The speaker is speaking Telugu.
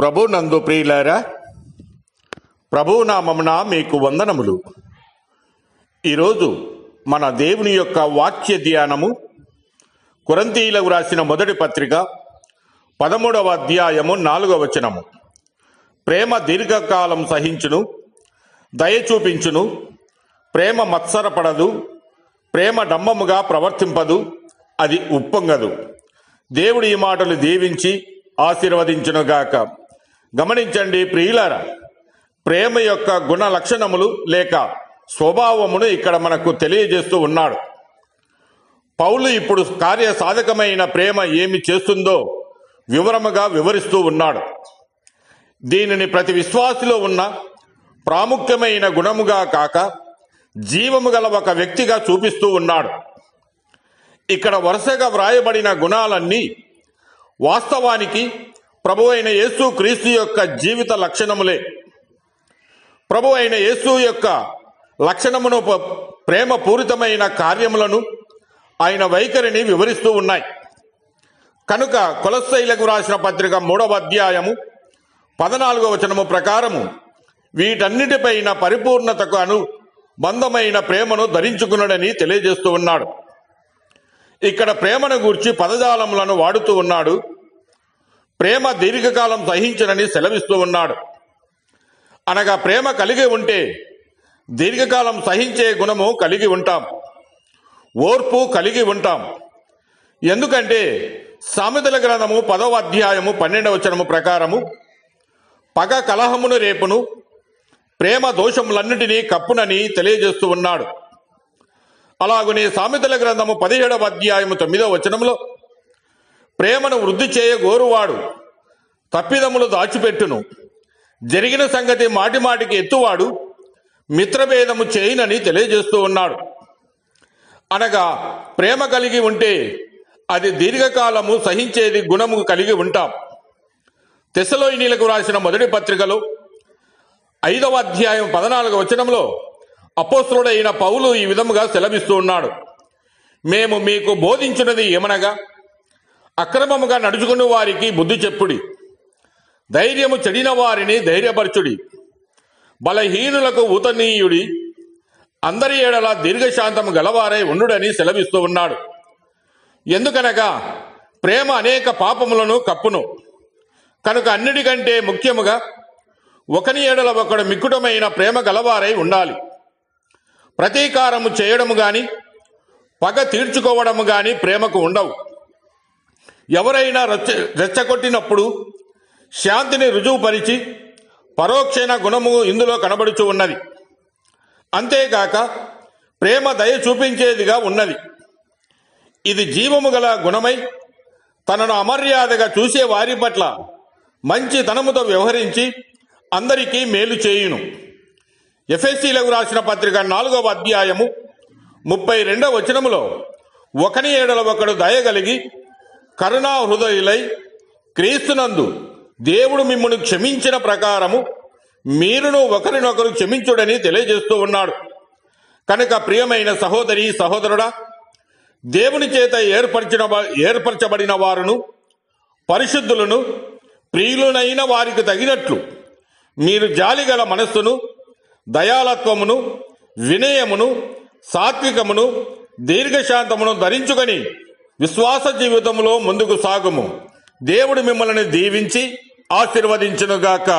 ప్రభు నందు ప్రియులారా, ప్రభువు నామమున మీకు వందనములు. ఈరోజు మన దేవుని యొక్క వాక్య ధ్యానము కొరింథీయులకు రాసిన మొదటి పత్రిక 13వ అధ్యాయము 4వ వచనము. ప్రేమ దీర్ఘకాలం సహించును, దయ చూపించును, ప్రేమ మత్సరపడదు, ప్రేమ డంబముగా ప్రవర్తింపదు, అది ఉప్పొంగదు. దేవుడు ఈ మాటలు దీవించి ఆశీర్వదించునుగాక. గమనించండి ప్రియులారా, ప్రేమ యొక్క గుణ లక్షణములు లేక స్వభావమును ఇక్కడ మనకు తెలియజేస్తూ ఉన్నాడు. పౌలు ఇప్పుడు కార్యసాధకమైన ప్రేమ ఏమి చేస్తుందో వివరముగా వివరిస్తూ ఉన్నాడు. దీనిని ప్రతి విశ్వాసిలో ఉన్న ప్రాముఖ్యమైన గుణముగా కాక జీవము గల ఒక వ్యక్తిగా చూపిస్తూ ఉన్నాడు. ఇక్కడ వరుసగా వ్రాయబడిన గుణాలన్నీ వాస్తవానికి ప్రభు అయిన యేసు క్రీస్తు యొక్క జీవిత లక్షణములే. ప్రభు అయిన యేసు యొక్క లక్షణమును, ప్రేమ పూరితమైన కార్యములను, ఆయన వైఖరిని వివరిస్తూ ఉన్నాయి. కనుక కొలస్సీయులకు రాసిన పత్రిక 3వ అధ్యాయము 14వ వచనము ప్రకారము వీటన్నిటిపైన పరిపూర్ణతకు అనుబంధమైన ప్రేమను ధరించుకున్నాడని తెలియజేస్తూ ఉన్నాడు. ఇక్కడ ప్రేమను గూర్చి పదజాలములను వాడుతూ ఉన్నాడు. ప్రేమ దీర్ఘకాలం సహించునని సెలవిస్తూ ఉన్నాడు. అనగా ప్రేమ కలిగి ఉంటే దీర్ఘకాలం సహించే గుణము కలిగి ఉంటాం, ఓర్పు కలిగి ఉంటాం. ఎందుకంటే సామెతల గ్రంథము 10వ అధ్యాయము 12వ వచనము ప్రకారము పగ కలహమును రేపును, ప్రేమ దోషములన్నిటినీ కప్పునని తెలియజేస్తూ ఉన్నాడు. అలాగునే సామెతల గ్రంథము 17వ అధ్యాయము 9వ వచనంలో ప్రేమను వృద్ధి చేయ గోరువాడు తప్పిదములు దాచిపెట్టును, జరిగిన సంగతి మాటిమాటికి ఎత్తువాడు మిత్రభేదము చేయునని తెలియజేస్తూ ఉన్నాడు. అనగా ప్రేమ కలిగి ఉంటే అది దీర్ఘకాలము సహించేది గుణము కలిగి ఉంటాం. తెస్సలోనికీయులకు రాసిన మొదటి పత్రికలో 5వ అధ్యాయం 14వ వచనంలో అపోస్తలుడైన పౌలు ఈ విధముగా సెలవిస్తూ ఉన్నాడు. మేము మీకు బోధించున్నది ఏమనగా, అక్రమముగా నడుచుకుని వారికి బుద్ధి చెప్పుడి, ధైర్యము చెడిన వారిని ధైర్యపరచుడి, బలహీనులకు ఊతనీయుడి, అందరి ఏడల దీర్ఘశాంతము గలవారై ఉండుడని సెలవిస్తూ ఉన్నాడు. ఎందుకనగా ప్రేమ అనేక పాపములను కప్పును. కనుక అన్నిటికంటే ముఖ్యముగా ఒకని ఏడల ఒకడు మిక్కుటమైన ప్రేమ గలవారై ఉండాలి. ప్రతీకారము చేయడము గాని పగ తీర్చుకోవడము గాని ప్రేమకు ఉండవు. ఎవరైనా రెచ్చగొట్టినప్పుడు శాంతిని రుజువుపరిచి పరోక్షణ గుణము ఇందులో కనబడుచు ఉన్నది. అంతేగాక ప్రేమ దయ చూపించేదిగా ఉన్నది. ఇది జీవము గల గుణమై తనను అమర్యాదగా చూసే వారి పట్ల మంచి తనముతో వ్యవహరించి అందరికీ మేలు చేయును. ఎఫెసీయులకు రాసిన పత్రిక 4వ అధ్యాయము 32వ వచనములో ఒకని ఏడల ఒకడు దయగలిగి కరుణా హృదయులై క్రీస్తునందు దేవుడు మిమ్మును క్షమించిన ప్రకారము మీరును ఒకరినొకరు క్షమించుడని తెలియజేస్తూ ఉన్నాడు. కనుక ప్రియమైన సహోదరి సహోదరుడా, దేవుని చేత ఏర్పరచబడిన వారును పరిశుద్ధులను ప్రియులనైన వారికి తగినట్లు మీరు జాలిగల మనస్సును, దయాలత్వమును, వినయమును, సాత్వికమును, దీర్ఘశాంతమును ధరించుకొని విశ్వాస జీవితంలో ముందుకు సాగుము. దేవుడు మిమ్మల్ని దీవించి ఆశీర్వదించునుగాక.